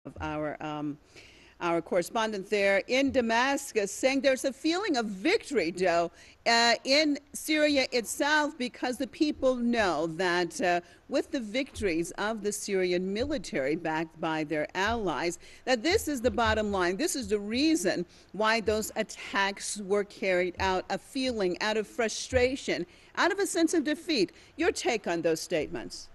of our correspondent there in Damascus, saying there's a feeling of victory, Joe, in Syria itself, because the people know that with the victories of the Syrian military backed by their allies, that this is the bottom line. This is the reason why those attacks were carried out, a feeling out of frustration, out of a sense of defeat. Your take on those statements?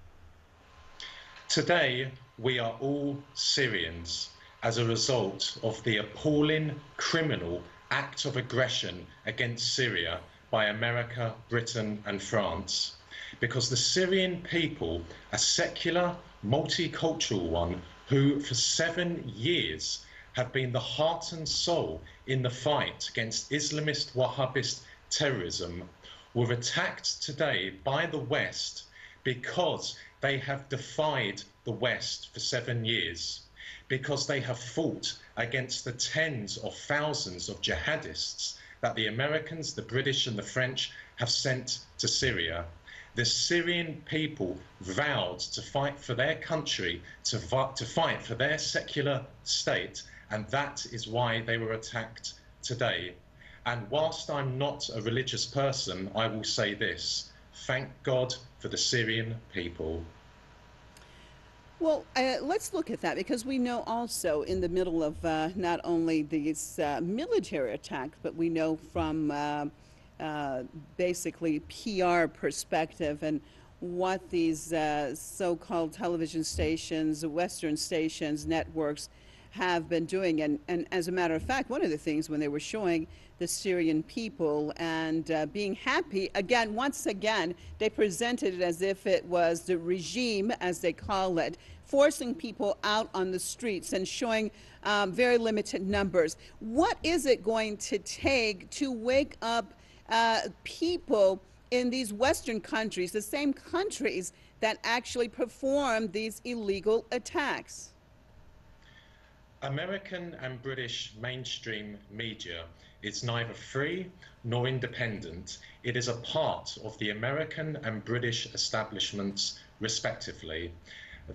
Today, we are all Syrians as a result of the appalling criminal act of aggression against Syria by America, Britain, and France. Because the Syrian people, a secular, multicultural one, who for 7 years have been the heart and soul in the fight against Islamist Wahhabist terrorism, were attacked today by the West because they have defied the West for 7 years, because they have fought against the tens of thousands of jihadists that the Americans, the British and the French have sent to Syria. The Syrian people vowed to fight for their country, to fight for their secular state, and that is why they were attacked today. And whilst I'm not a religious person, I will say this: thank God for the Syrian people. Well, let's look at that, because we know also in the middle of not only these military attacks, but we know from basically PR perspective and what these so-called television stations, Western stations, networks have been doing. And as a matter of fact, one of the things when they were showing the Syrian people and being happy, again, once again, they presented it as if it was the regime, as they call it, forcing people out on the streets and showing very limited numbers. What is it going to take to wake up people in these Western countries, the same countries that actually perform these illegal attacks? American and British mainstream media is neither free nor independent. It is a part of the American and British establishments, respectively.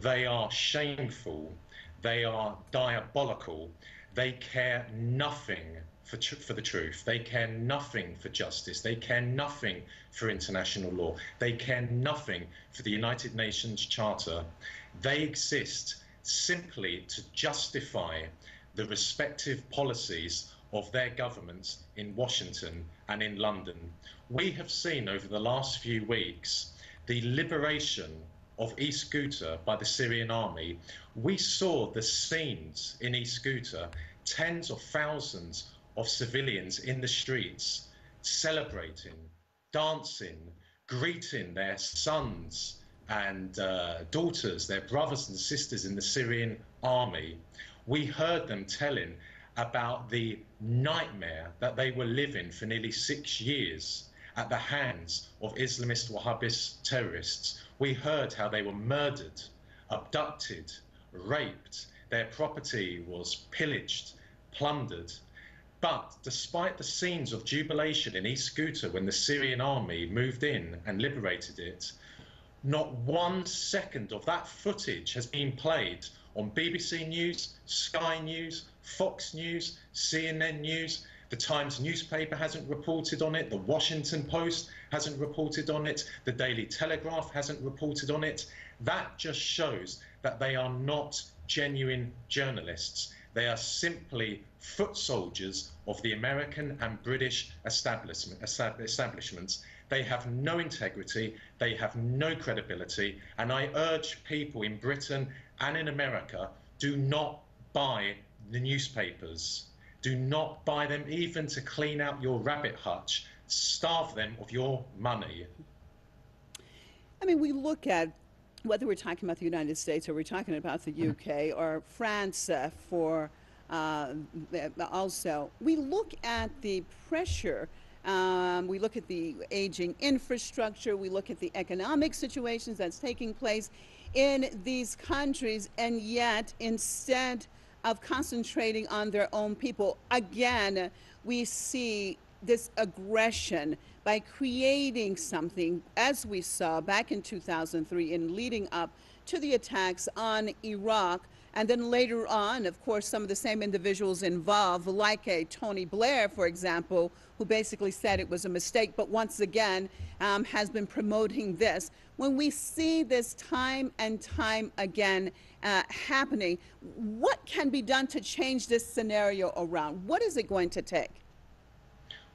They are shameful, they are diabolical, they care nothing for the truth, they care nothing for justice, they care nothing for international law, they care nothing for the United Nations Charter. They exist simply to justify the respective policies of their governments in Washington and in London. We have seen over the last few weeks the liberation of East Ghouta by the Syrian army. We saw the scenes in East Ghouta, tens of thousands of civilians in the streets, celebrating, dancing, greeting their sons and daughters, their brothers and sisters in the Syrian army. We heard them telling about the nightmare that they were living for nearly 6 years at the hands of Islamist Wahhabist terrorists. We heard how they were murdered, abducted, raped, their property was pillaged, plundered. But despite the scenes of jubilation in East Ghouta when the Syrian army moved in and liberated it, not 1 second of that footage has been played on BBC News, Sky News, Fox News, CNN News. The Times newspaper hasn't reported on it. The Washington Post hasn't reported on it. The Daily Telegraph hasn't reported on it. That just shows that they are not genuine journalists. They are simply foot soldiers of the American and British establishments. They have no integrity, they have no credibility, and I urge people in Britain and in America, do not buy the newspapers. Do not buy them even to clean out your rabbit hutch. Starve them of your money. I mean, we look at whether we're talking about the United States or we're talking about the UK or France for also, we look at the pressure. We look at the aging infrastructure, we look at the economic situations that's taking place in these countries, and yet instead of concentrating on their own people, again, we see this aggression by creating something, as we saw back in 2003 and leading up to the attacks on Iraq, And then later on, of course, some of the same individuals involved, like a Tony Blair, for example, who basically said it was a mistake, but once again has been promoting this. When we see this time and time again happening, what can be done to change this scenario around? What is it going to take?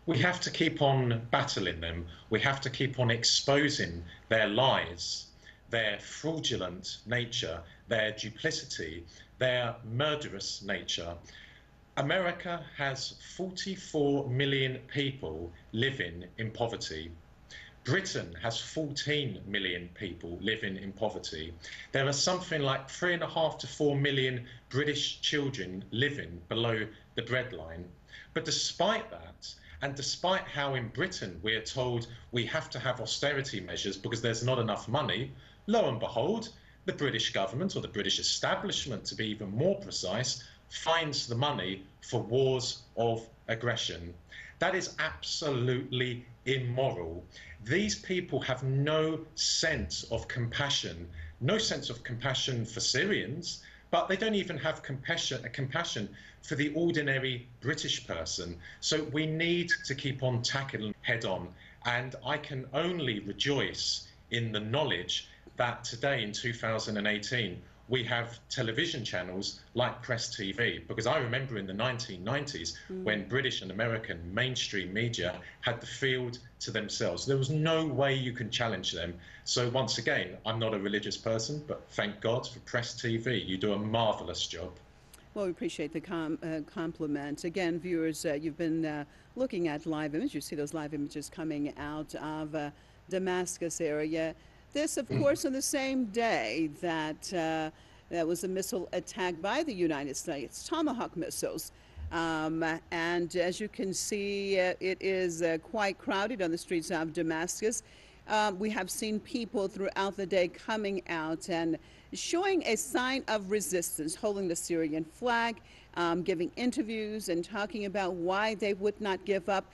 We have to keep on battling them. We have to keep on exposing their lies, their fraudulent nature, their duplicity, their murderous nature. America has 44 million people living in poverty. Britain has 14 million people living in poverty. There are something like 3.5 to 4 million British children living below the breadline. But despite that, and despite how in Britain we are told we have to have austerity measures because there's not enough money, lo and behold, the British government, or the British establishment to be even more precise, finds the money for wars of aggression. That is absolutely immoral. These people have no sense of compassion, no sense of compassion for Syrians, but they don't even have compassion for the ordinary British person. So we need to keep on tackling head on. And I can only rejoice in the knowledge that today in 2018, we have television channels like Press TV, because I remember in the 1990s when British and American mainstream media had the field to themselves. There was no way you can challenge them. So once again, I'm not a religious person, but thank God for Press TV. You do a marvelous job. Well, we appreciate the compliment. Again, viewers, you've been looking at live images. You see those live images coming out of Damascus area. This, of course, on the same day that that was a missile attack by the United States, Tomahawk missiles. And as you can see, it is quite crowded on the streets of Damascus. We have seen people throughout the day coming out and showing a sign of resistance, holding the Syrian flag, giving interviews and talking about why they would not give up.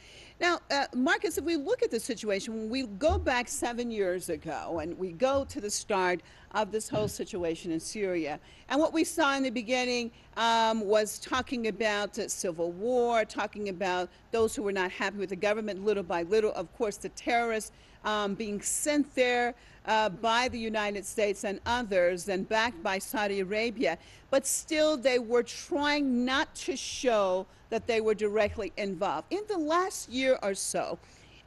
Now, Marcus, if we look at the situation, when we go back 7 years ago and we go to the start of this whole situation in Syria, and what we saw in the beginning was talking about civil war, talking about those who were not happy with the government, little by little, of course, the terrorists being sent there by the United States and others and backed by Saudi Arabia, but still they were trying not to show that they were directly involved. In the last year or so,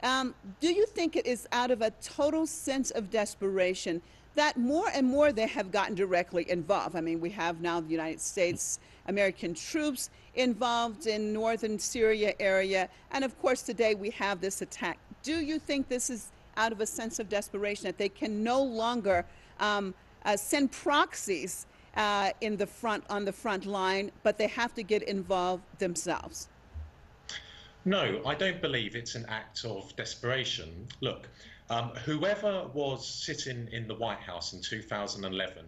do you think it is out of a total sense of desperation that more and more they have gotten directly involved? I mean, we have now the United States, American troops involved in northern Syria area, and of course today we have this attack. Do you think this is out of a sense of desperation that they can no longer send proxies on the front line, but they have to get involved themselves? No, I don't believe it's an act of desperation. Look, whoever was sitting in the White House in 2011,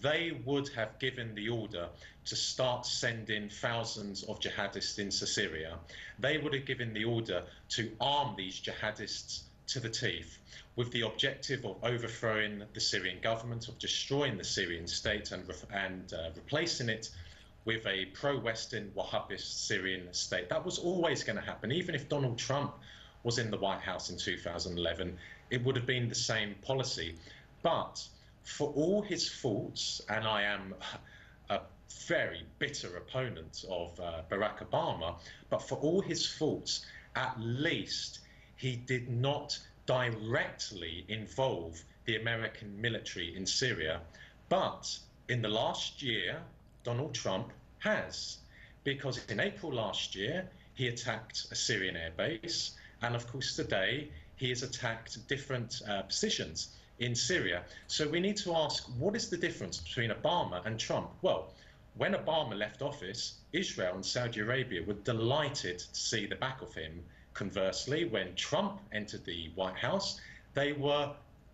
they would have given the order to start sending thousands of jihadists into Syria. They would have given the order to arm these jihadists to the teeth, with the objective of overthrowing the Syrian government, of destroying the Syrian state and replacing it with a pro-Western Wahhabist Syrian state. That was always going to happen. Even if Donald Trump was in the White House in 2011, it would have been the same policy. But for all his faults, and I am a very bitter opponent of Barack Obama, but for all his faults, at least he did not directly involve the American military in Syria. But in the last year, Donald Trump has, because in April last year, he attacked a Syrian airbase. And of course, today, he has attacked different positions in Syria. So we need to ask, what is the difference between Obama and Trump? Well, when Obama left office, Israel and Saudi Arabia were delighted to see the back of him. Conversely, when Trump entered the White House, they were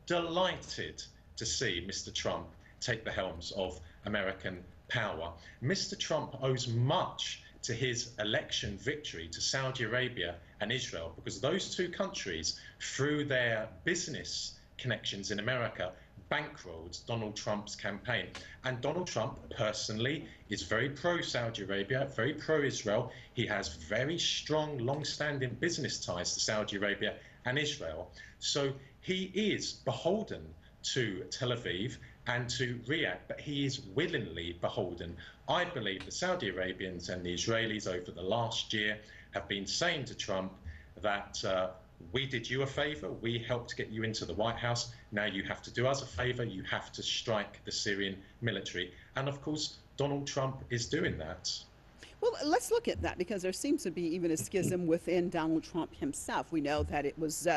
delighted to see Mr. Trump take the helms of American power. Mr. Trump owes much to his election victory to Saudi Arabia and Israel, because those two countries, through their business connections in America, bankrolled Donald Trump's campaign. And Donald Trump personally is very pro-Saudi Arabia, very pro-Israel. He has very strong, long-standing business ties to Saudi Arabia and Israel. So he is beholden to Tel Aviv and to Riyadh, but he is willingly beholden. I believe the Saudi Arabians and the Israelis over the last year have been saying to Trump that we did you a favor, we helped get you into the White House, now you have to do us a favor, you have to strike the Syrian military. And of course, Donald Trump is doing that. Well, let's look at that because there seems to be even a schism within Donald Trump himself. We know that it was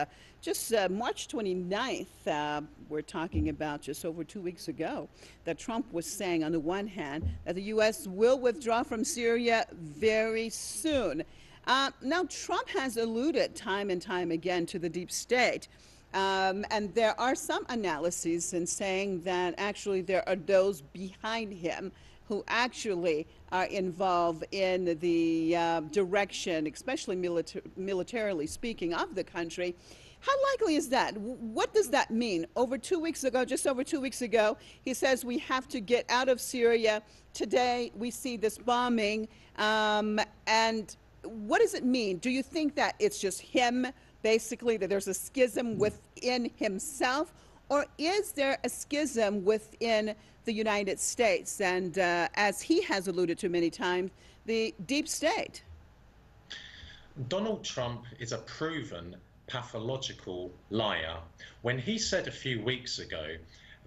just March 29th, we're talking about just over 2 weeks ago, that Trump was saying on the one hand that the U.S. will withdraw from Syria very soon. Now, Trump has alluded time and time again to the deep state. And there are some analyses in saying that actually there are those behind him who actually are involved in the direction, especially militarily speaking, of the country. How likely is that? What does that mean? Over 2 weeks ago, just over 2 weeks ago, he says we have to get out of Syria. Today, we see this bombing. And what does it mean? Do you think that it's just him, basically, that there's a schism within himself? Or is there a schism within the United States and, as he has alluded to many times, the deep state? Donald Trump is a proven pathological liar. When he said a few weeks ago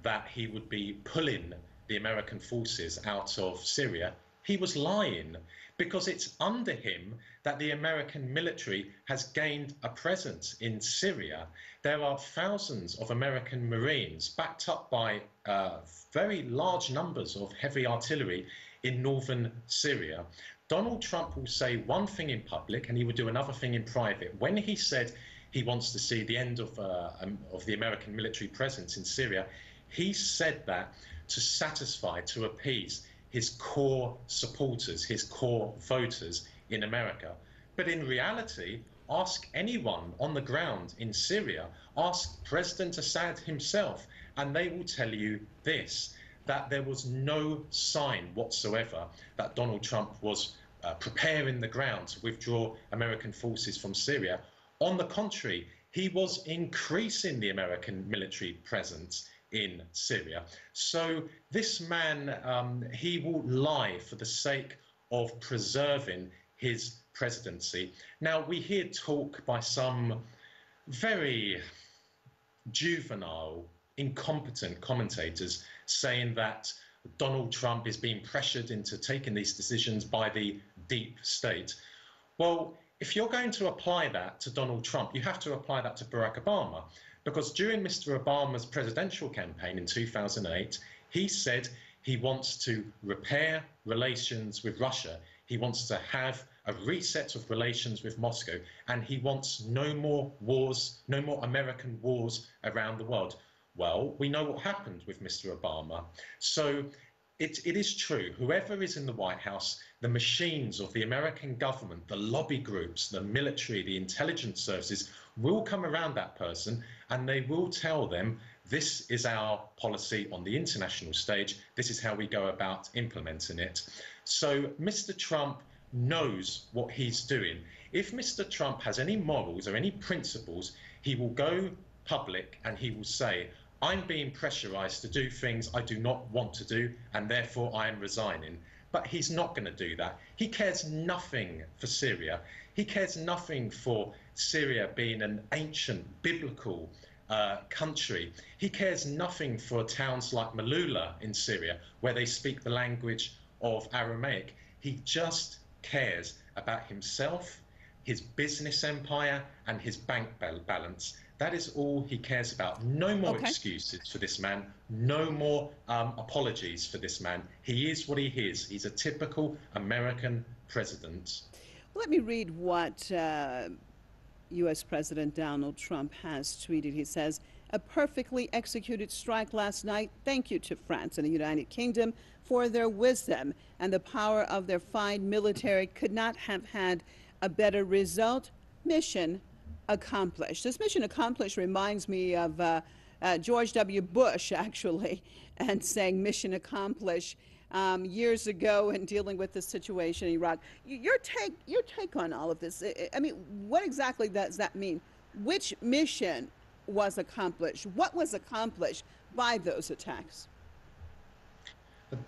that he would be pulling the American forces out of Syria, he was lying, because it's under him that the American military has gained a presence in Syria. There are thousands of American Marines backed up by very large numbers of heavy artillery in northern Syria. Donald Trump will say one thing in public and he will do another thing in private. When he said he wants to see the end of the American military presence in Syria, he said that to satisfy, to appease his core supporters, his core voters in America. But in reality, ask anyone on the ground in Syria, ask President Assad himself, and they will tell you this, that there was no sign whatsoever that Donald Trump was preparing the ground to withdraw American forces from Syria. On the contrary, he was increasing the American military presence in Syria. So this man, he will lie for the sake of preserving his presidency. Now, we hear talk by some very juvenile, incompetent commentators saying that Donald Trump is being pressured into taking these decisions by the deep state. Well, if you're going to apply that to Donald Trump, you have to apply that to Barack Obama. Because during Mr. Obama's presidential campaign in 2008, he said he wants to repair relations with Russia. He wants to have a reset of relations with Moscow. And he wants no more wars, no more American wars around the world. Well, we know what happened with Mr. Obama. So it is true, whoever is in the White House, the machines of the American government, the lobby groups, the military, the intelligence services will come around that person and they will tell them, this is our policy on the international stage, this is how we go about implementing it. So Mr. Trump knows what he's doing. If Mr. Trump has any morals or any principles, he will go public and he will say, I'm being pressurized to do things I do not want to do, and therefore I am resigning. But he's not going to do that. He cares nothing for Syria. He cares nothing for Syria being an ancient biblical country. He cares nothing for towns like Malula in Syria, where they speak the language of Aramaic. He just cares about himself, his business empire, and his bank balance. That is all he cares about. No more excuses for this man. No more apologies for this man. He is what he is. He's a typical American president. Let me read what U.S. President Donald Trump has tweeted. He says, a perfectly executed strike last night. Thank you to France and the United Kingdom for their wisdom and the power of their fine military. Could not have had a better result. Mission accomplished. This mission accomplished reminds me of George W. Bush, actually, and saying mission accomplished years ago in dealing with the situation in Iraq. Your take on all of this. I mean, what exactly does that mean? Which mission was accomplished? What was accomplished by those attacks?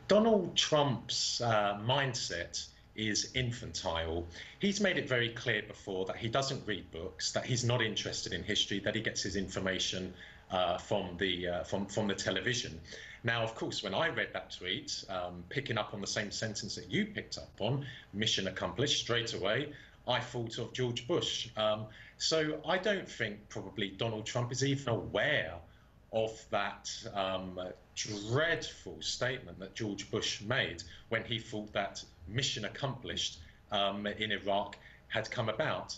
Donald Trump's mindset is infantile. He's made it very clear before that he doesn't read books, that he's not interested in history, that he gets his information from the television. Now, of course, when I read that tweet, picking up on the same sentence that you picked up on, mission accomplished, straight away, I thought of George Bush. So I don't think probably Donald Trump is even aware of that dreadful statement that George Bush made when he thought that mission accomplished in Iraq had come about.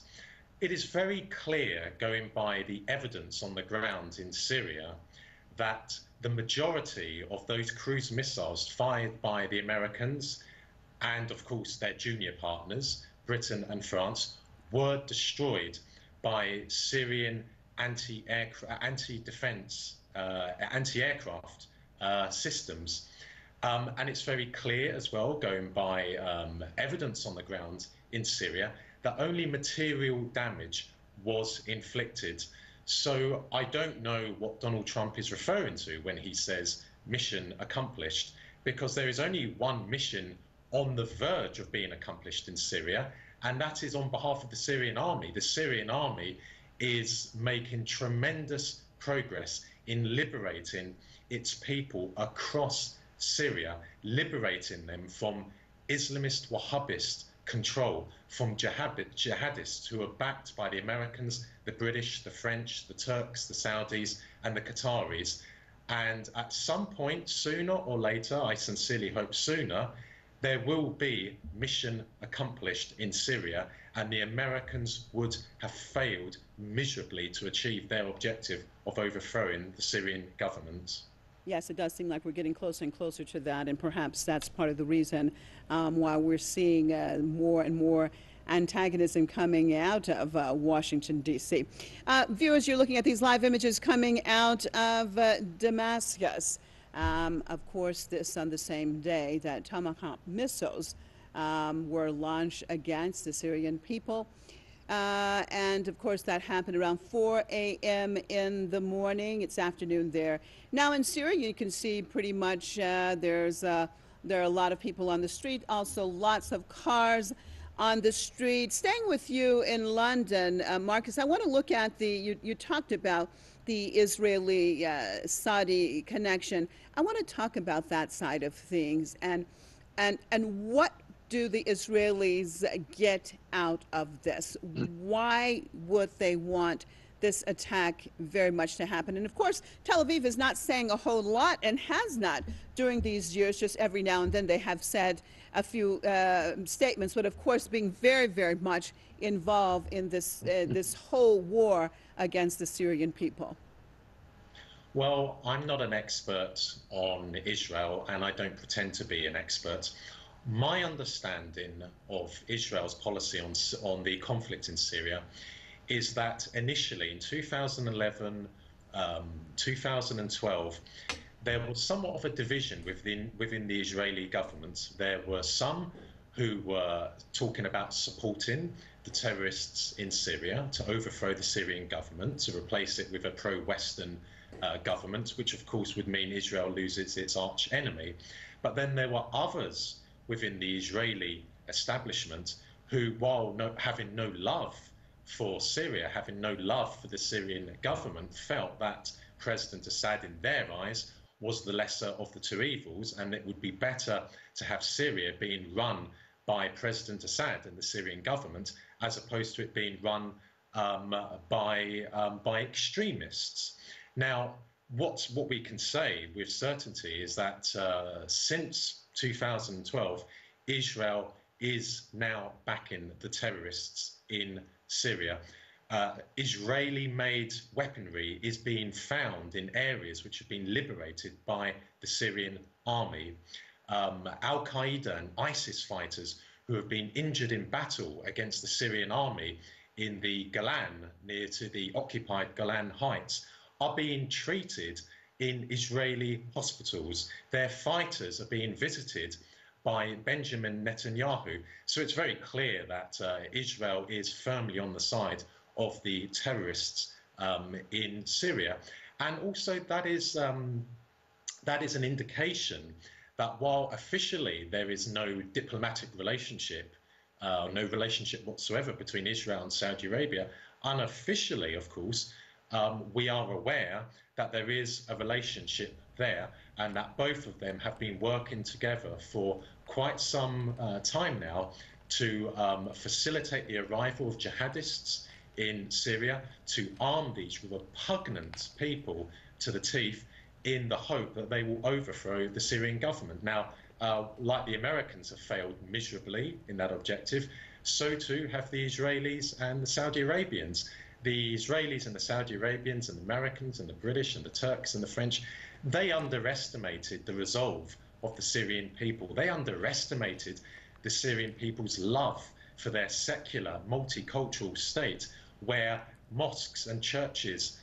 It is very clear, going by the evidence on the ground in Syria, that the majority of those cruise missiles fired by the Americans and, of course, their junior partners, Britain and France, were destroyed by Syrian anti-aircraft systems. And it's very clear as well, going by evidence on the ground in Syria, that only material damage was inflicted. So I don't know what Donald Trump is referring to when he says mission accomplished, because there is only one mission on the verge of being accomplished in Syria, and that is on behalf of the Syrian army. The Syrian army is making tremendous progress in liberating its people across Syria, liberating them from Islamist Wahhabist control, from jihadists who are backed by the Americans, the British, the French, the Turks, the Saudis, and the Qataris. And at some point, sooner or later, I sincerely hope sooner, there will be mission accomplished in Syria, and the Americans would have failed miserably to achieve their objective of overthrowing the Syrian government. Yes, it does seem like we're getting closer and closer to that, and perhaps that's part of the reason why we're seeing more and more antagonism coming out of Washington, D.C. Viewers, you're looking at these live images coming out of Damascus. Of course, this on the same day that Tomahawk missiles were launched against the Syrian people. And of course, that happened around 4 a.m. in the morning. It's afternoon there. Now in Syria, you can see pretty much there are a lot of people on the street, also lots of cars on the street. Staying with you in London, Marcus, I want to look at you talked about the Israeli-Saudi connection. I want to talk about that side of things and what do the Israelis get out of this? Why would they want this attack very much to happen? And of course, Tel Aviv is not saying a whole lot and has not during these years. Just every now and then they have said a few statements, but of course being very, very much involved in this, this whole war against the Syrian people. Well, I'm not an expert on Israel, and I don't pretend to be an expert. My understanding of Israel's policy on the conflict in Syria is that initially in 2011, 2012, there was somewhat of a division within the Israeli government. There were some who were talking about supporting the terrorists in Syria to overthrow the Syrian government, to replace it with a pro-Western government, which of course would mean Israel loses its arch enemy. But then there were others within the Israeli establishment who, while having no love for Syria, having no love for the Syrian government, felt that President Assad, in their eyes, was the lesser of the two evils, and it would be better to have Syria being run by President Assad and the Syrian government, as opposed to it being run by extremists. Now, what we can say with certainty is that since 2012, Israel is now backing the terrorists in Syria. Israeli-made weaponry is being found in areas which have been liberated by the Syrian army. Al-Qaeda and ISIS fighters who have been injured in battle against the Syrian army in the Golan, near to the occupied Golan Heights, are being treated in Israeli hospitals. Their fighters are being visited by Benjamin Netanyahu. So it's very clear that Israel is firmly on the side of the terrorists in Syria. And also that is an indication that while officially there is no diplomatic relationship, no relationship whatsoever between Israel and Saudi Arabia, unofficially, of course, we are aware that there is a relationship there and that both of them have been working together for quite some time now to facilitate the arrival of jihadists in Syria, to arm these repugnant people to the teeth in the hope that they will overthrow the Syrian government. Now, like the Americans have failed miserably in that objective, so too have the Israelis and the Saudi Arabians. The Israelis and the Saudi Arabians and the Americans and the British and the Turks and the French, they underestimated the resolve of the Syrian people. They underestimated the Syrian people's love for their secular, multicultural state, where mosques and churches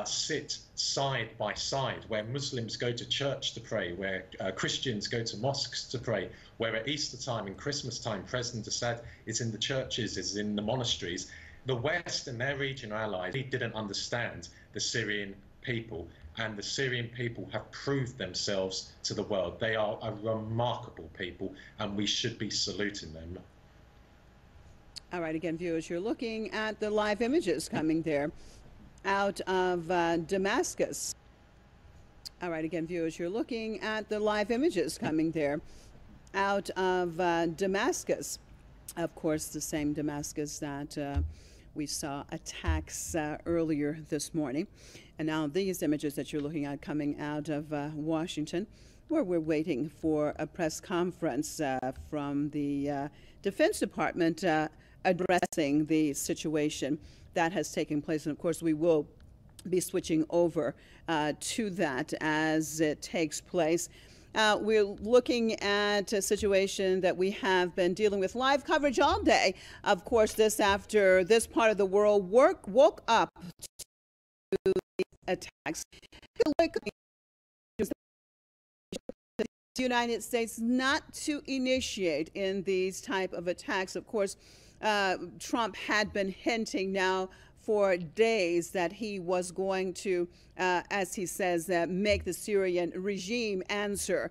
sit side by side, where Muslims go to church to pray, where Christians go to mosques to pray, where at Easter time and Christmas time, President Assad is in the churches, is in the monasteries. The West and their regional allies didn't understand the Syrian people, and the Syrian people have proved themselves to the world. They are a remarkable people, and we should be saluting them. All right, again, viewers, you're looking at the live images coming there out of Damascus. All right, again, viewers, you're looking at the live images coming there out of Damascus. Of course, the same Damascus that we saw attacks earlier this morning. And now these images that you're looking at coming out of Washington, where we're waiting for a press conference from the Defense Department addressing the situation that has taken place. And of course, we will be switching over to that as it takes place. We're looking at a situation that we have been dealing with live coverage all day. Of course, this after this part of the world woke up to these attacks. The United States not to initiate in these type of attacks. Of course, Trump had been hinting now for days that he was going to, as he says, make the Syrian regime answer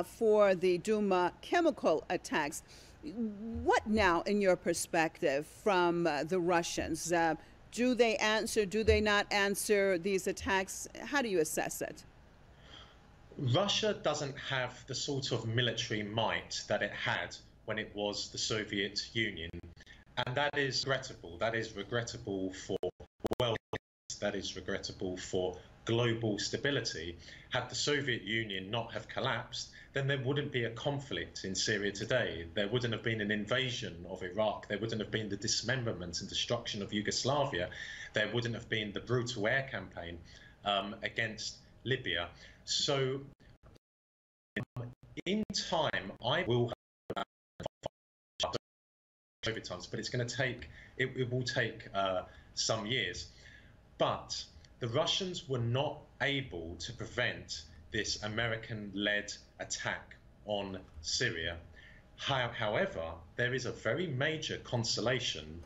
for the Duma chemical attacks. What now, in your perspective, from the Russians? Do they answer? Do they not answer these attacks? How do you assess it? Russia doesn't have the sort of military might that it had when it was the Soviet Union. And that is regrettable. That is regrettable for well, that is regrettable for global stability. Had the Soviet Union not have collapsed, then there wouldn't be a conflict in Syria today. There wouldn't have been an invasion of Iraq. There wouldn't have been the dismemberment and destruction of Yugoslavia. There wouldn't have been the brutal air campaign against Libya. So in time, I will have COVID times, but it's going to take, it will take some years. But the Russians were not able to prevent this American-led attack on Syria. However, there is a very major consolation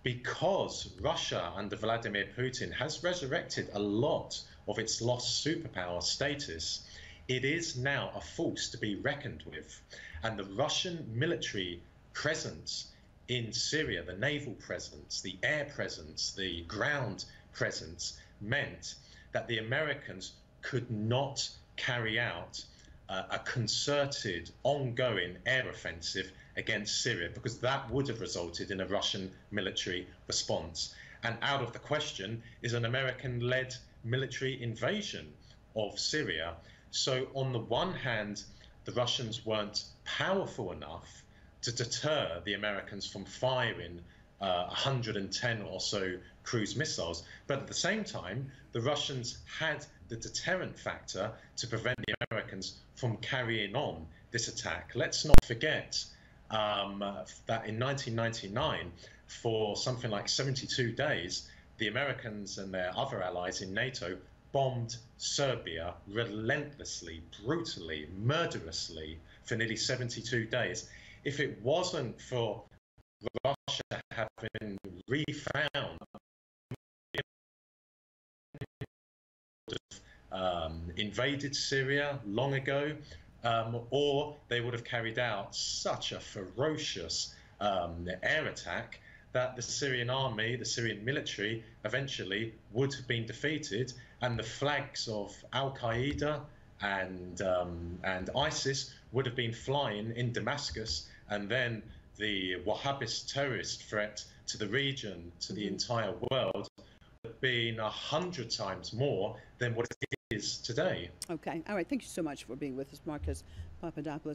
because Russia under Vladimir Putin has resurrected a lot of its lost superpower status. It is now a force to be reckoned with, and the Russian military presence in Syria, the naval presence, the air presence, the ground presence, meant that the Americans could not carry out a concerted, ongoing air offensive against Syria, because that would have resulted in a Russian military response. And out of the question is an American-led military invasion of Syria. So on the one hand, the Russians weren't powerful enough to deter the Americans from firing 110 or so cruise missiles. But at the same time, the Russians had the deterrent factor to prevent the Americans from carrying on this attack. Let's not forget that in 1999, for something like 72 days, the Americans and their other allies in NATO bombed Serbia relentlessly, brutally, murderously for nearly 72 days. If it wasn't for Russia having refound invaded Syria long ago, or they would have carried out such a ferocious air attack that the Syrian army, the Syrian military, eventually would have been defeated, and the flags of Al-Qaeda and ISIS would have been flying in Damascus, and then the Wahhabist terrorist threat to the region, to the entire world, would have been 100 times more than what it is today. Okay. All right. Thank you so much for being with us, Marcus Papadopoulos.